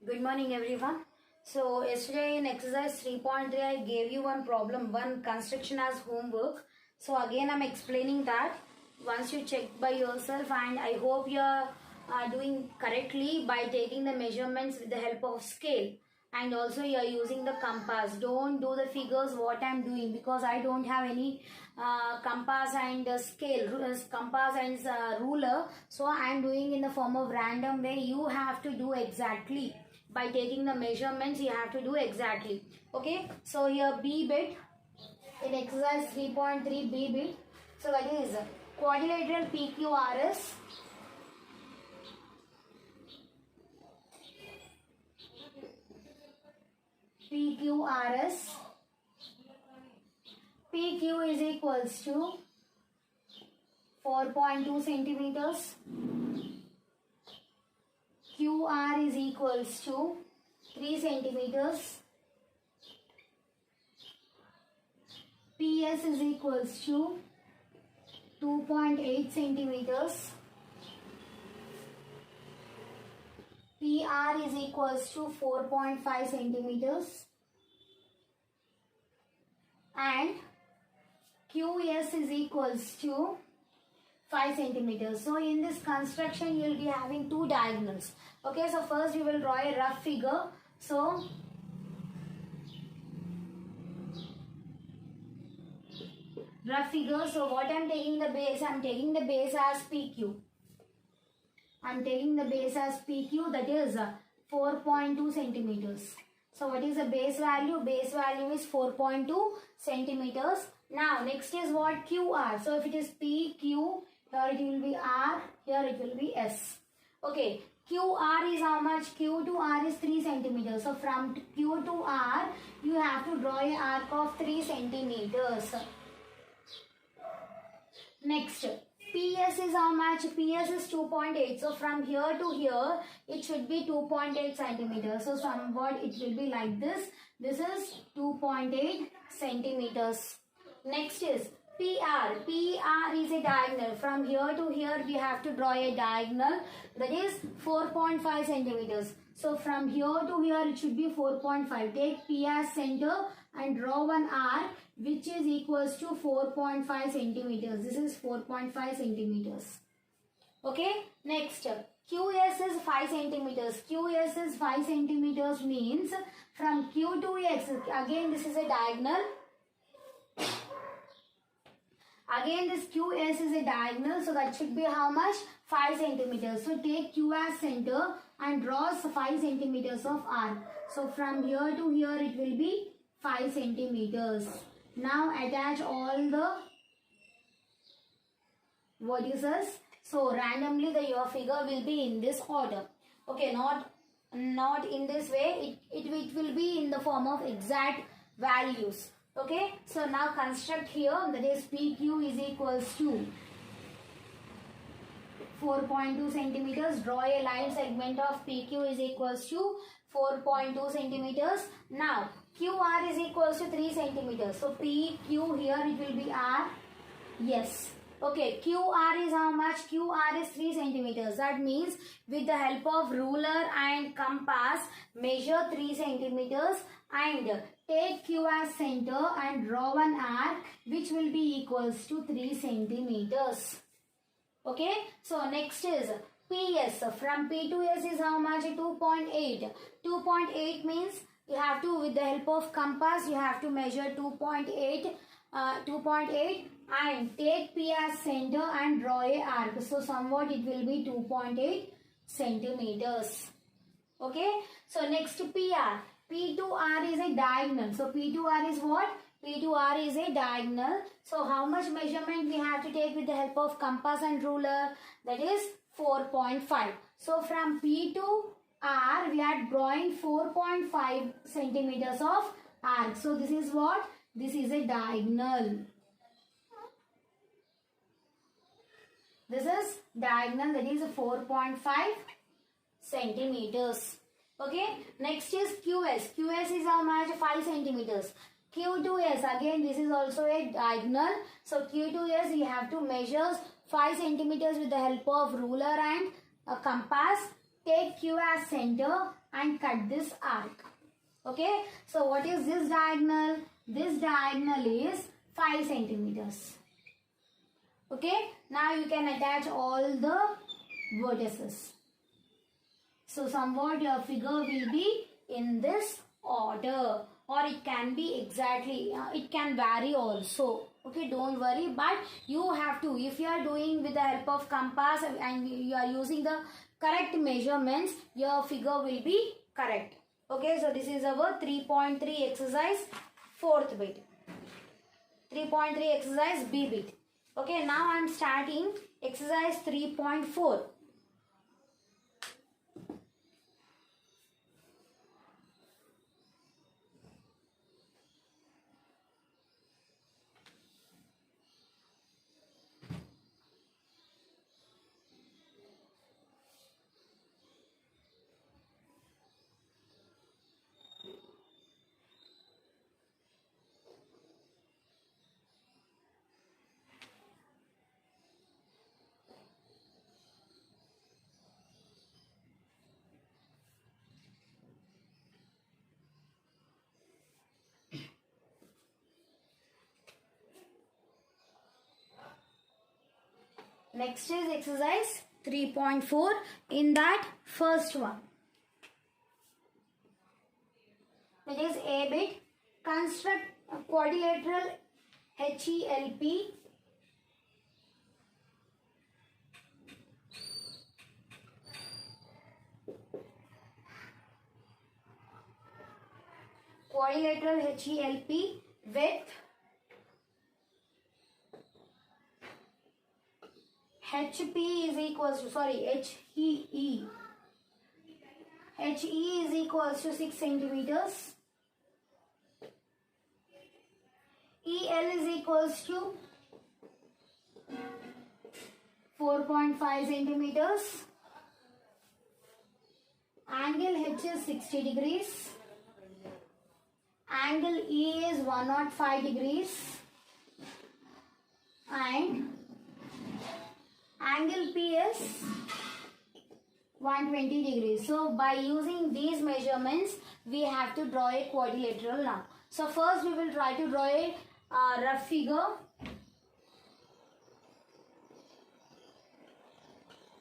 Good morning, everyone. So, yesterday in exercise 3.3, I gave you one problem, one construction as homework. So, again, I'm explaining that once you check by yourself, and I hope you're doing correctly by taking the measurements with the help of scale. And also, you're using the compass. Don't do the figures what I'm doing because I don't have any compass and scale, compass and ruler. So, I'm doing in the form of random way. You have to do exactly by taking the measurements. You have to do exactly. Okay, so here B bit in exercise 3.3 B bit. So that is quadrilateral PQRS PQ is equals to 4.2 centimeters. QR is equals to 3 centimeters. PS is equals to 2.8 centimeters. PR is equals to 4.5 centimeters. And QS is equals to 5 centimeters. So in this construction you will be having two diagonals. Okay, so first we will draw a rough figure. So rough figure. So what I am taking the base? I am taking the base as PQ. I am taking the base as PQ, that is 4.2 centimeters. So what is the base value? Base value is 4.2 centimeters. Now next is what? QR. So if it is PQ, here it will be R, here it will be S. Okay, QR is how much? Q to R is 3 centimeters. So from Q to R, you have to draw an arc of 3 centimeters. Next, PS is how much? PS is 2.8. So from here to here, it should be 2.8 centimeters. So somewhat it will be like this. This is 2.8 centimeters. Next is PR. PR is a diagonal. From here to here, we have to draw a diagonal. That is 4.5 centimeters. So from here to here, it should be 4.5. Take P as center and draw one arc which is equals to 4.5 centimeters. This is 4.5 centimeters. Okay. Next, QS is 5 centimeters. QS is 5 centimeters means from Q to X. Again, this is a diagonal. Again, this QS is a diagonal, so that should be how much? 5 centimeters. So take Q as center and draw 5 centimeters of arc. So from here to here, it will be 5 centimeters. Now attach all the vertices. So randomly your figure will be in this order. Okay, not in this way. It will be in the form of exact values. Okay, so now construct here, that is PQ is equals to 4.2 centimeters. Draw a line segment of PQ is equals to 4.2 centimeters. Now QR is equals to 3 centimeters. So PQ here it will be R. Yes. Okay, QR is how much? QR is 3 centimeters. That means with the help of ruler and compass, measure 3 centimeters and take Q as center and draw one arc which will be equals to 3 centimeters. Okay, so next is PS. From P to S is how much? 2.8. 2.8 means you have to, with the help of compass, you have to measure 2.8 and take P as center and draw a arc. So somewhat it will be 2.8 centimeters. Okay, so next PR. P to R is a diagonal. So P to R is what? P to R is a diagonal. So how much measurement we have to take with the help of compass and ruler? That is 4.5. So from P to R, we are drawing 4.5 centimeters of arc. So this is what? This is a diagonal. This is diagonal, that is 4.5 centimeters. Okay. Next is QS. QS is how much? 5 centimeters. Q to S, again this is also a diagonal. So Q to S, you have to measure 5 centimeters with the help of ruler and a compass. take Q as center and cut this arc. Okay, so what is this diagonal? This diagonal is 5 centimeters. Okay, now you can attach all the vertices. So somewhat your figure will be in this order, or it can be exactly, it can vary also. Okay, don't worry, but you have to, if you are doing with the help of compass and you are using the correct measurements, your figure will be correct. Okay, so this is our 3.3 exercise, 4th bit. 3.3 exercise B bit. Okay, now I am starting exercise 3.4. Next is exercise 3.4. In that first one, which is A bit, construct a quadrilateral HELP with HP is equals to, HE is equals to 6 centimeters. EL is equals to 4.5 centimeters. Angle H is 60 degrees. Angle E is 105 degrees. And angle P is 120 degrees. So by using these measurements, we have to draw a quadrilateral now. So first we will try to draw a rough figure.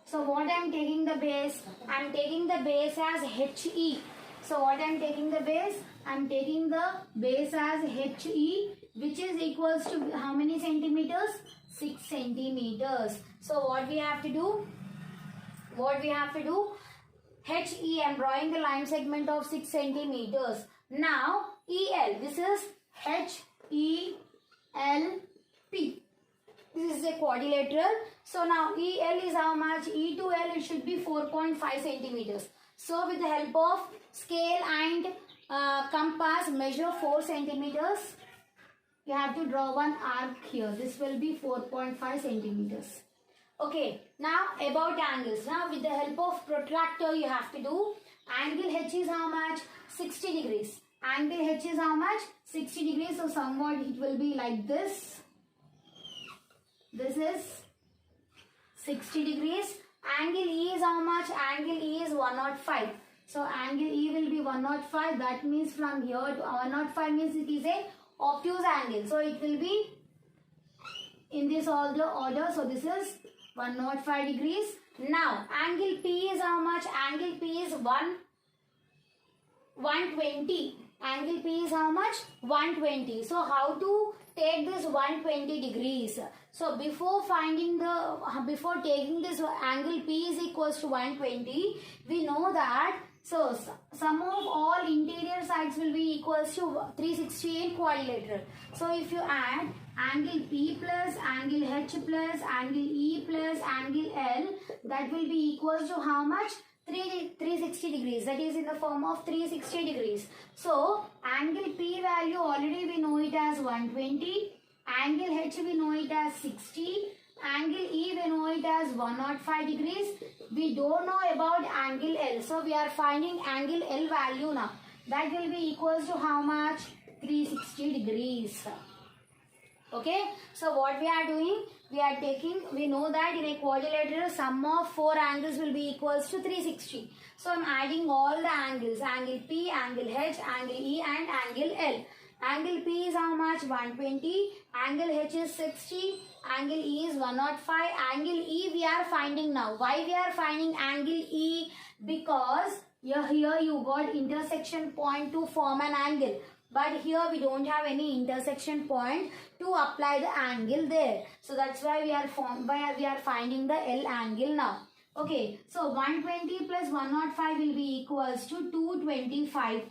So what I am taking the base? I am taking the base as HE. So what I am taking the base? I am taking the base as HE, which is equals to how many centimeters? 6 centimeters. So what we have to do? HE, I am drawing the line segment of 6 centimeters. Now EL, this is HELP. This is a quadrilateral. So now EL is how much? E to L, it should be 4.5 centimeters. So with the help of scale and compass, measure 4 centimeters. You have to draw one arc here. This will be 4.5 centimeters. Okay, now about angles. Now with the help of protractor, you have to do angle H is how much? 60 degrees. Angle H is how much? 60 degrees. So somewhat it will be like this. This is 60 degrees. Angle E is how much? Angle E is 105. So angle E will be 105. That means from here to 105 means it is a obtuse angle. So it will be in this order. So this is 105 degrees. Now angle P is how much? Angle P is 120. Angle P is how much? 120. So how to take this 120 degrees? So before taking this angle P is equals to 120, we know that so sum of all interior sides will be equals to 360 in quadrilateral. So if you add angle P plus angle H plus angle E plus angle L, that will be equals to how much? 360 degrees. That is in the form of 360 degrees. So angle P value already we know it as 120. Angle H we know it as 60. Angle E we know it as 105 degrees. We don't know about angle L. So we are finding angle L value now. That will be equals to how much? 360 degrees. Okay. So what we are doing? we know that in a quadrilateral sum of 4 angles will be equals to 360. So I'm adding all the angles, angle P, angle H, angle E and angle L. Angle P is how much? 120, angle H is 60, angle E is 105, angle E we are finding now. Why we are finding angle E? Because here you got intersection point to form an angle. But here we don't have any intersection point to apply the angle there. So that's why we are finding the L angle now. Okay, so 120 plus 105 will be equals to 225.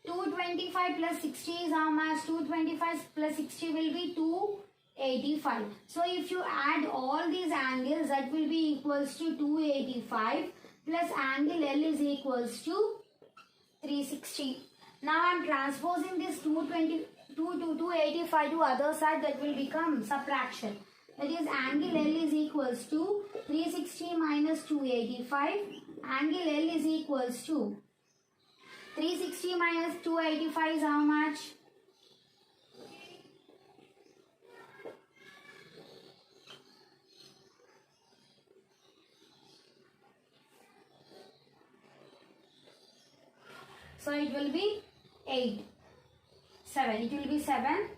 225 plus 60 is how much? 225 plus 60 will be 285. So if you add all these angles, that will be equals to 285 plus angle L is equals to 360. Now I am transposing this 285 to other side, that will become subtraction. That is angle L is equals to 360 minus 285. Angle L is equals to 360 minus 285 is how much? So it will be 8. 7. It will be 7.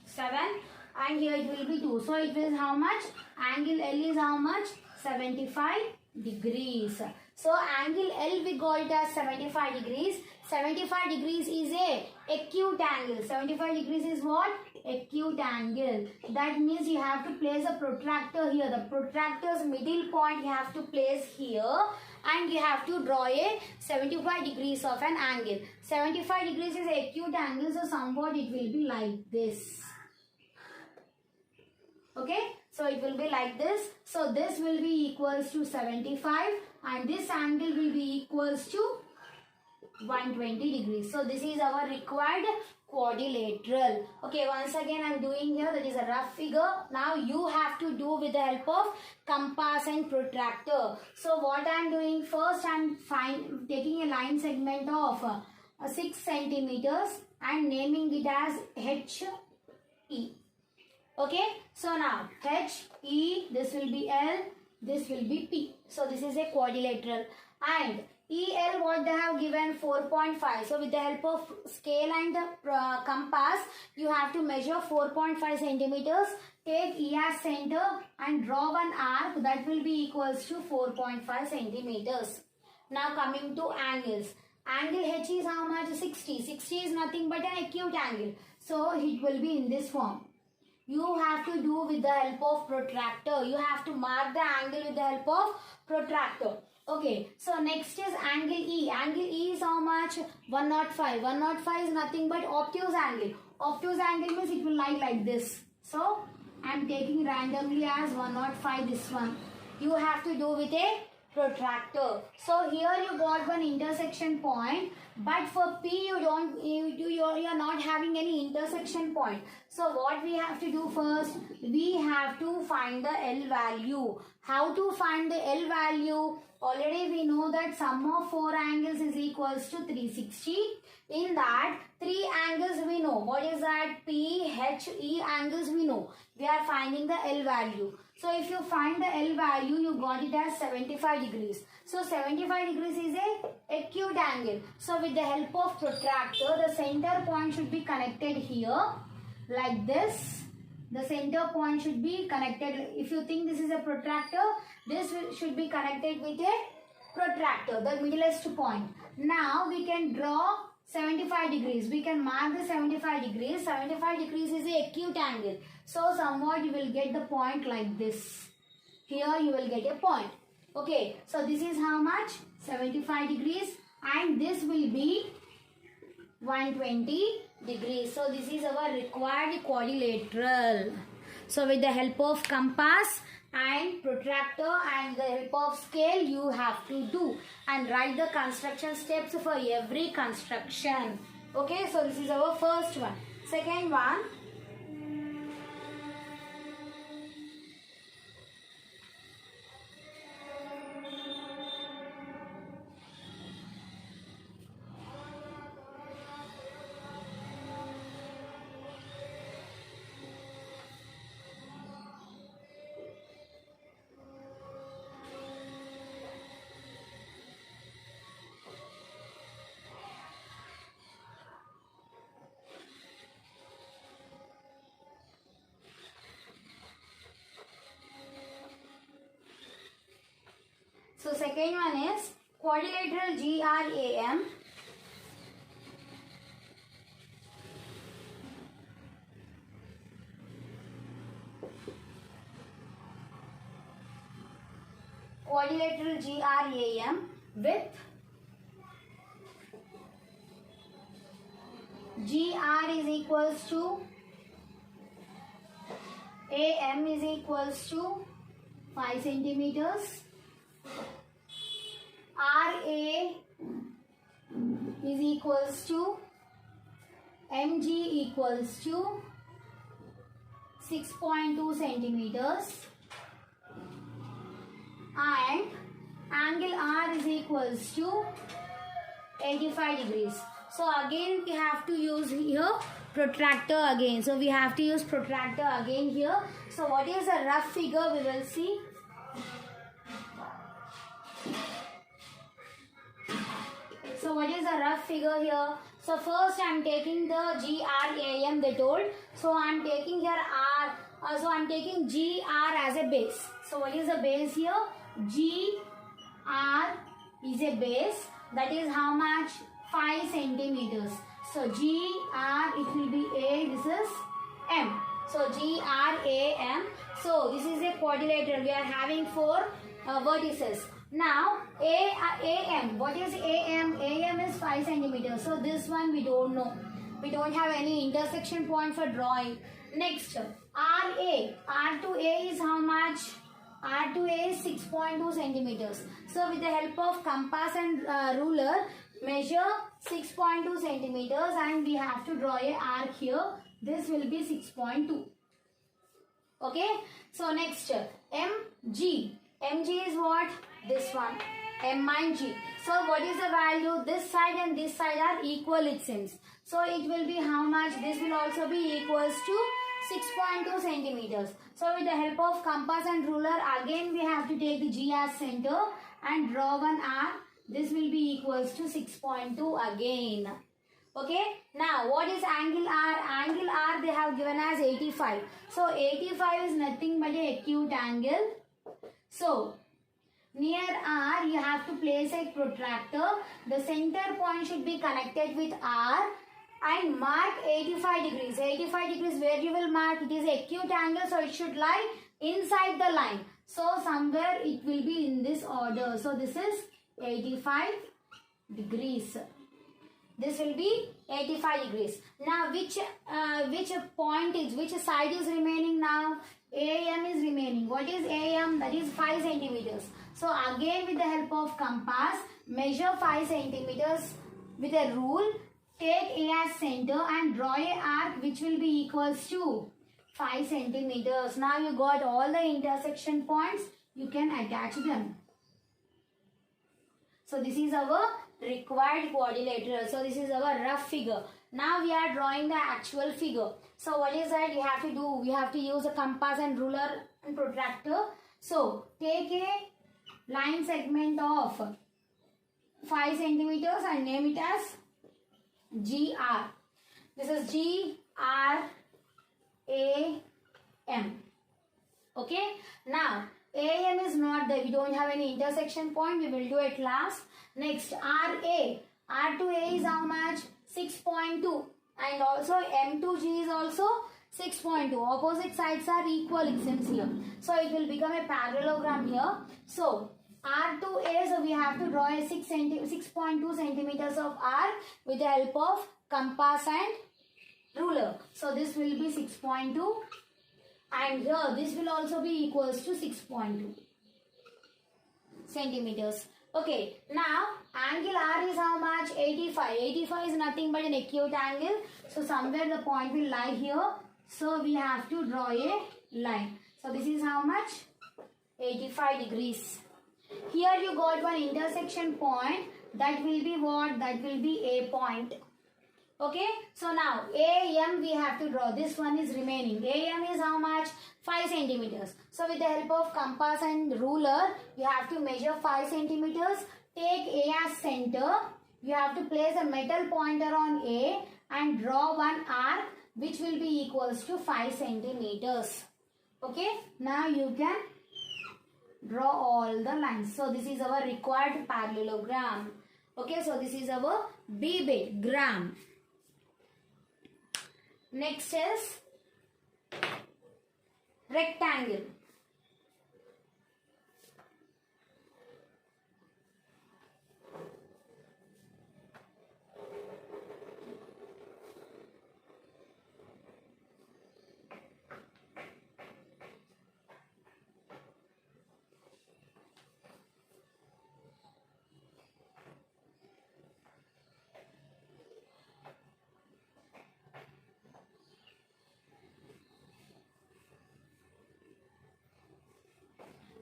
7. And here it will be 2. So it is how much? Angle L is how much? 75 degrees. So angle L we got it as 75 degrees. 75 degrees is a acute angle. 75 degrees is what? Acute angle. That means you have to place a protractor here. The protractor's middle point you have to place here. And you have to draw a 75 degrees of an angle. 75 degrees is acute angle, so somewhat it will be like this. Okay, so it will be like this. So this will be equals to 75 and this angle will be equals to 120 degrees. So this is our required quadrilateral. Okay, once again I am doing here, that is a rough figure. Now you have to do with the help of compass and protractor. So what I am doing, first I am taking a line segment of 6 centimeters and naming it as HE. Okay, so now HE, this will be L, this will be P. So this is a quadrilateral. And EL, what they have given, 4.5. So with the help of scale and compass, you have to measure 4.5 centimeters. Take E as center and draw one arc that will be equals to 4.5 centimeters. Now coming to angles. Angle H is how much? 60. 60 is nothing but an acute angle. So it will be in this form. You have to do with the help of protractor. You have to mark the angle with the help of protractor. Okay, so next is angle E. Angle E is how much? 105. 105 is nothing but obtuse angle. Obtuse angle means it will lie like this. So, I am taking randomly as 105 this one. You have to do with a protractor. So, here you got one intersection point. But for P, you are not having any intersection point. So, what we have to do first? We have to find the L value. How to find the L value? Already we know that sum of 4 angles is equals to 360. In that, 3 angles we know. What is that? P, H, E angles we know. We are finding the L value. So if you find the L value, you got it as 75 degrees. So 75 degrees is a acute angle. So with the help of protractor, the center point should be connected here like this. The center point should be connected. If you think this is a protractor, this should be connected with a protractor, the middlest point. Now we can draw 75 degrees. We can mark the 75 degrees. 75 degrees is a acute angle. So somewhat you will get the point like this. Here you will get a point. Okay, so this is how much? 75 degrees and this will be 120 degrees. So this is our required quadrilateral. So with the help of compass and protractor and the help of scale, you have to do and write the construction steps for every construction. Okay, so this is our first one. Second one, So second one is quadrilateral GRAM. Quadrilateral GRAM with GR is equals to AM is equals to 5 centimeters. RA is equals to MG equals to 6.2 centimeters. And angle R is equals to 85 degrees. So again we have to use here protractor again. So we have to use protractor again here. So what is a rough figure we will see. So what is a rough figure here? So first I am taking the GRAM they told. So I am taking here R. So I am taking GR as a base. So what is the base here? GR is a base. That is how much? 5 centimeters. So GR it will be A. This is M. So GRAM. So this is a quadrilateral. We are having 4 vertices. Now AM. What is AM? AM is 5 centimeters. So this one we don't know. We don't have any intersection point for drawing. Next RA. R to A is how much? R to A is 6.2 centimeters. So with the help of compass and ruler, measure 6.2 centimeters and we have to draw a arc here. This will be 6.2. Okay. So next MG. MG is what? This one. M and G. So what is the value? This side and this side are equal it seems. So it will be how much? This will also be equals to 6.2 centimeters. So with the help of compass and ruler, again we have to take the G as center and draw one arc. This will be equals to 6.2 again. Okay. Now what is angle R? Angle R they have given as 85. So 85 is nothing but a acute angle. So near R you have to place a protractor. The center point should be connected with R. And mark 85 degrees. 85 degrees where you will mark? It is acute angle, so it should lie inside the line. So somewhere it will be in this order. So this is 85 degrees. This will be 85 degrees. Now which point is, which side is remaining now? AM is remaining. What is AM? That is 5 centimeters. So again with the help of compass, measure 5 centimeters with a rule. Take A as center and draw a arc which will be equals to 5 centimeters. Now you got all the intersection points. You can attach them. So this is our required quadrilateral. So this is our rough figure. Now we are drawing the actual figure. So what is that we have to do? We have to use a compass and ruler and protractor. So take a line segment of 5 centimeters and name it as GR. This is GRAM. Okay. Now AM is not there. We don't have any intersection point. We will do it last. Next RA. R to A is how much? 6.2. And also M to G is also 6.2. Opposite sides are equal it seems here. So it will become a parallelogram here. So R to A, so we have to draw a 6.2 centimeters of R with the help of compass and ruler. So this will be 6.2 and here this will also be equals to 6.2 centimeters. Okay, now angle R is how much? 85. 85 is nothing but an acute angle. So somewhere the point will lie here. So we have to draw a line. So this is how much? 85 degrees. Here you got one intersection point. That will be what? That will be A point. Okay. So now AM we have to draw. This one is remaining. AM is how much? 5 centimeters. So with the help of compass and ruler, you have to measure 5 centimeters. Take A as center. You have to place a metal pointer on A and draw one arc which will be equals to 5 centimeters. Okay. Now you can Draw all the lines. So this is our required parallelogram. Okay, so this is our B bit, gram. Next is rectangle.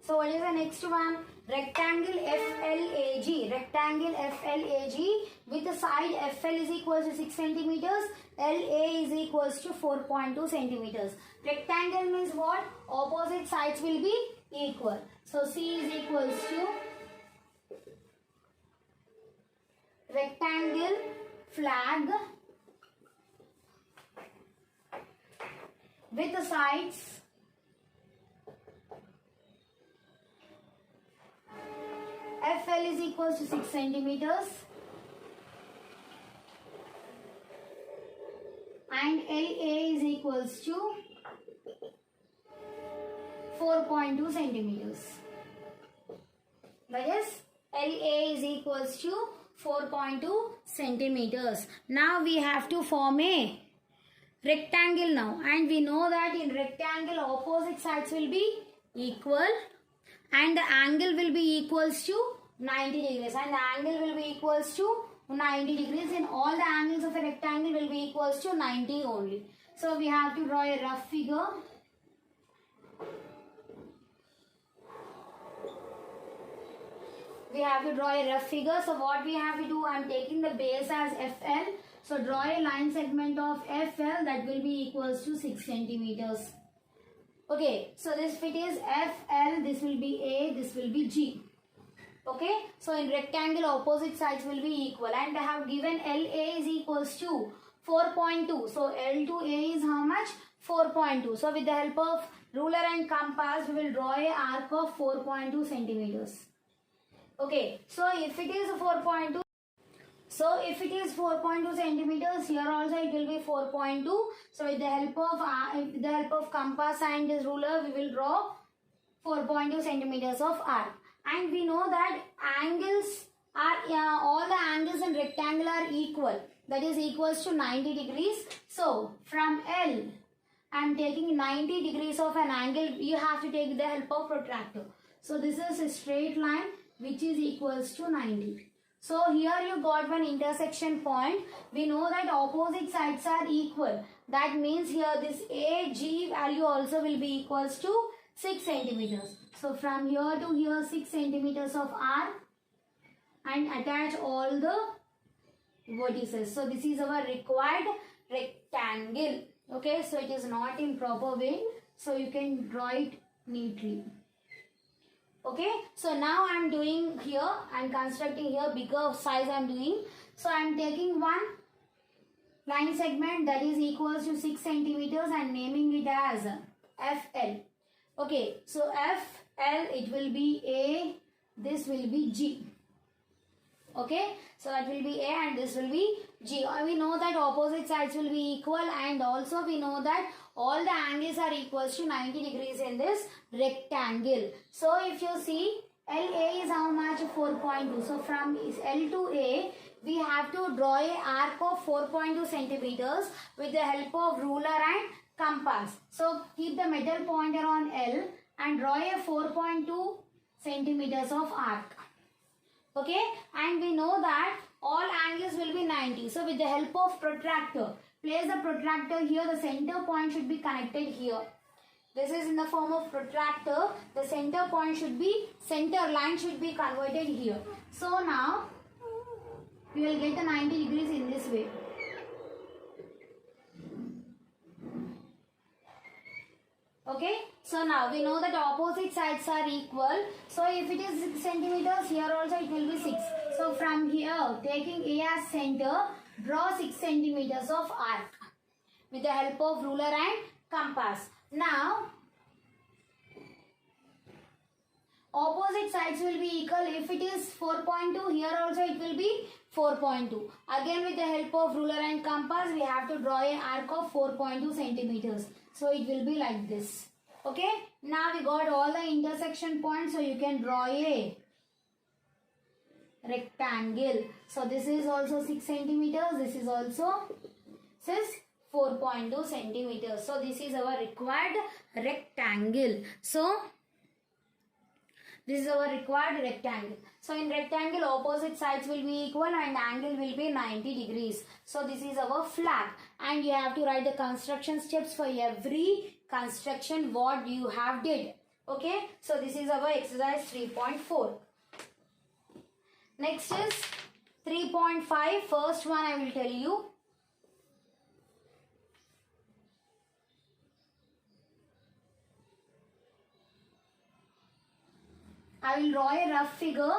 So what is the next one? Rectangle FLAG. Rectangle FLAG with the side FL is equals to 6 centimeters. LA is equals to 4.2 centimeters. Rectangle means what? Opposite sides will be equal. So C is equals to rectangle flag with the sides FL is equals to 6 centimeters and LA is equals to 4.2 centimeters. That is LA is equals to 4.2 centimeters. Now we have to form a rectangle now, and we know that in rectangle opposite sides will be equal and the angle will be equals to 90 degrees, and the angle will be equals to 90 degrees. In all the angles of a rectangle will be equals to 90 only. So we have to draw a rough figure. We have to draw a rough figure. So what we have to do, I am taking the base as FL. So draw a line segment of FL that will be equals to 6 centimeters. Okay, so this if it is FL, this will be A, this will be G. Okay, so in rectangle opposite sides will be equal, and I have given LA is equals to 4.2. So L to A is how much? 4.2. So with the help of ruler and compass, we will draw a arc of 4.2 centimeters. Okay, so if it is 4.2, so if it is 4.2 centimeters, here also it will be 4.2. So with the help of compass and this ruler, we will draw 4.2 centimeters of arc. And we know that angles are all the angles in rectangle are equal. That is equals to 90 degrees. So from L, I am taking 90 degrees of an angle. You have to take the help of protractor. So this is a straight line which is equals to 90. So here you got one intersection point. We know that opposite sides are equal. That means here this AG value also will be equals to 6 centimeters. So from here to here 6 centimeters of arc and attach all the vertices. So this is our required rectangle. Okay, so it is not in proper way. So you can draw it neatly. Okay, so now I am doing here, I am constructing here bigger size I am doing. So I am taking one line segment that is equals to 6 centimeters and naming it as FL. Okay, so FL, it will be A, this will be G. Okay, so that will be A and this will be G. We know that opposite sides will be equal, and also we know that all the angles are equals to 90 degrees in this rectangle. So if you see, LA is how much? 4.2. So from L to A, we have to draw a arc of 4.2 centimeters with the help of ruler and compass. So keep the metal pointer on L and draw a 4.2 centimeters of arc. Okay, and we know that all angles will be 90. So with the help of protractor, place the protractor here. The center point should be connected here. This is in the form of protractor. The center point should be, center line should be converted here. So now we will get the 90 degrees in this way. Okay, so now we know that opposite sides are equal. So if it is 6 centimeters, here also it will be 6. So from here, taking A as center, draw 6 centimeters of arc with the help of ruler and compass. Now, Opposite sides will be equal. If it is 4.2, here also it will be 4.2. Again, with the help of ruler and compass, we have to draw an arc of 4.2 centimeters. So it will be like this. Okay. Now we got all the intersection points. So you can draw a rectangle. So this is also 6 centimeters. This is also 4.2 centimeters. So this is our required rectangle. So this is our required rectangle. So in rectangle, opposite sides will be equal and angle will be 90 degrees. So this is our flag. And you have to write the construction steps for every construction what you have did. Okay. So this is our exercise 3.4. Next is 3.5. First one I will tell you. I will draw a rough figure.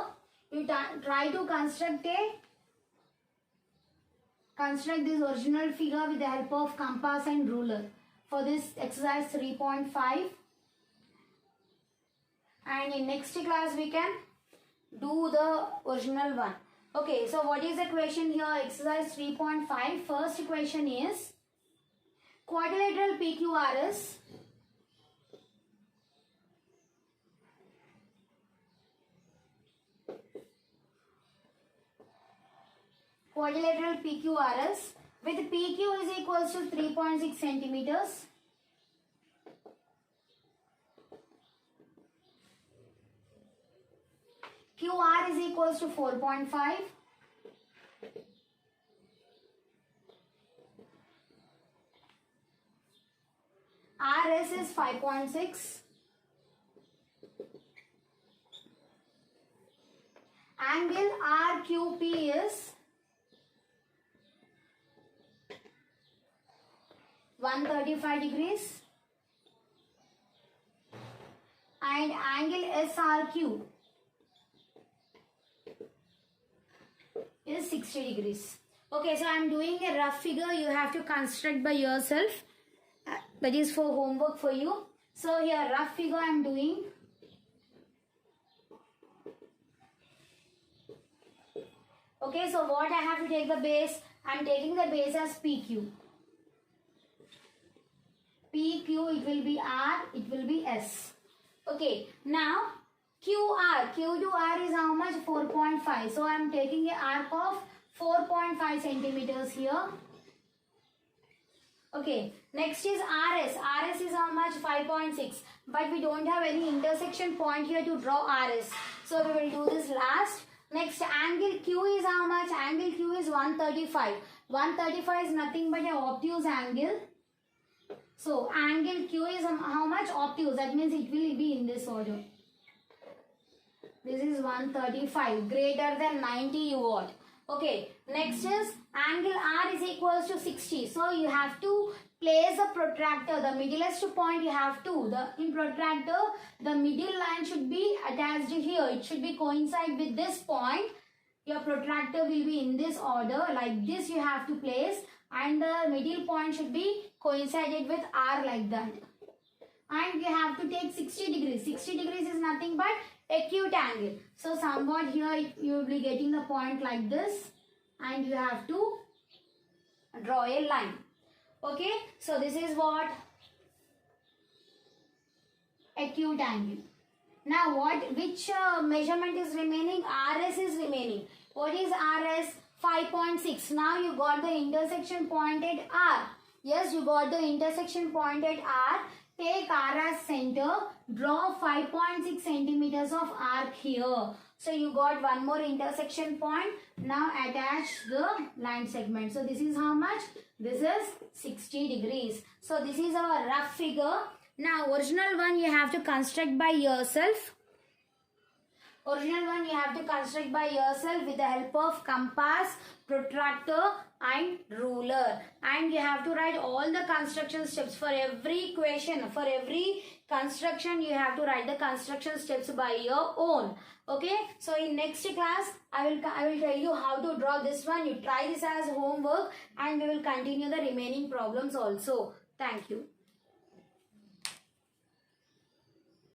You try to construct this original figure with the help of compass and ruler. For this exercise 3.5. And in next class we can do the original one. Okay, so what is the question here? Exercise 3.5. First question is quadrilateral PQRS with PQ is equals to 3.6 centimeters. QR is equals to 4.5. RS is 5.6. Angle RQP is 135 degrees. And angle SRQ is 60 degrees. Okay, so I am doing a rough figure. You have to construct by yourself. That is for homework for you. So here rough figure I am doing. Okay, so what I have to take the base? I am taking the base as PQ. PQ, it will be R, it will be S. Okay, now QR, Q to R is how much? 4.5. So I am taking a arc of 4.5 centimeters here. Okay, next is RS. RS is how much? 5.6. But we don't have any intersection point here to draw RS. So we will do this last. Next, angle Q is how much? Angle Q is 135. 135 is nothing but an obtuse angle. So angle Q is how much? Obtuse. That means it will be in this order. This is 135, greater than 90 you want. Okay, next is angle R is equals to 60. So you have to place a protractor. The middlest point you have to. In protractor, the middle line should be attached here. It should be coincide with this point. Your protractor will be in this order. Like this you have to place. And the middle point should be coincided with R like that. And you have to take 60 degrees. 60 degrees is nothing but acute angle. So somewhat here you will be getting the point like this. And you have to draw a line. Okay. So this is what? Acute angle. Now which measurement is remaining? RS is remaining. What is RS? 5.6. Now you got the intersection point at R. Yes, you got the intersection point at R. Take R as center. Draw 5.6 centimeters of arc here. So you got one more intersection point. Now attach the line segment. So this is how much? This is 60 degrees. So this is our rough figure. Now original one you have to construct by yourself. Original one you have to construct by yourself with the help of compass, protractor and ruler. And you have to write all the construction steps for every equation. For every construction you have to write the construction steps by your own. Okay. So in next class I will tell you how to draw this one. You try this as homework and we will continue the remaining problems also. Thank you.